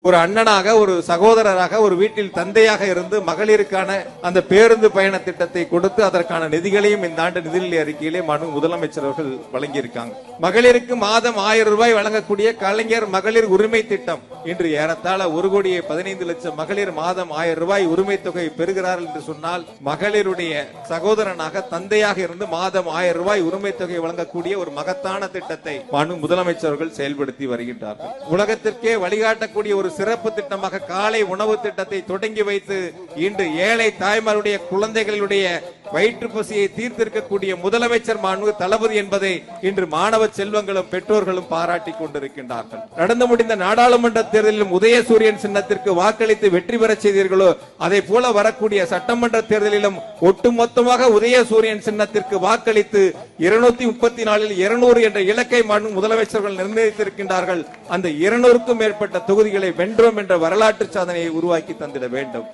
ஒரு அண்ணனாக, ஒரு சகோதரராக, ஒரு வீட்டில் தந்தையாக இருந்து மகளிருக்கான அந்த பேருந்து பயண திட்டத்தை கொடுத்து அதற்கான நிதிகளையும் இந்த ஆண்டு நிதிநிலை அறிக்கையிலே முதலமைச்சர் அவர்கள் வழங்கியிருக்காங்க. மகளிருக்கு மாதம் 1000 ரூபாய் வழங்கக்கூடிய கலைஞர் மகளிர் உரிமை திட்டம் இன்று ஏறத்தாழ 1,15,00,000 மகளிர் மாதம் 1000 ரூபாய் உரிமை தொகை பெறுகிறார்கள் என்று சொன்னால், மகளிருடைய சகோதரனாக, தந்தையாக இருந்து மாதம் 1000 ரூபாய் உரிமை தொகை வழங்கக்கூடிய ஒரு மகத்தான திட்டத்தை முதலமைச்சர்கள் செயல்படுத்தி வருகின்றார்கள். உலகத்திற்கே வழிகாட்டக்கூடிய ஒரு சிறப்பு திட்டமாக காலை உணவு திட்டத்தை தொடங்கி வைத்து இன்று ஏழை தாய்மாருடைய குழந்தைகளுடைய வயிற்று பசியை தீர்த்திருக்கக்கூடிய முதலமைச்சர் மாண்பு தளபதி என்பதை இன்று மாணவ செல்வங்களும் பெற்றோர்களும் பாராட்டி கொண்டிருக்கின்றார்கள். நடந்து முடிந்த நாடாளுமன்ற தேர்தலிலும் உதயசூரியன் சின்னத்திற்கு வாக்களித்து வெற்றி பெற செய்தீர்களோ, அதே போல வரக்கூடிய சட்டமன்ற தேர்தலிலும் ஒட்டுமொத்தமாக உதயசூரியன் சின்னத்திற்கு வாக்களித்து 234 200 என்ற இலக்கை முதலமைச்சர்கள் நிர்ணயித்திருக்கின்றார்கள். அந்த 200க்கும் மேற்பட்ட தொகுதிகளை வென்றோம் என்ற வரலாற்று சாதனையை உருவாக்கி தந்திட வேண்டும்.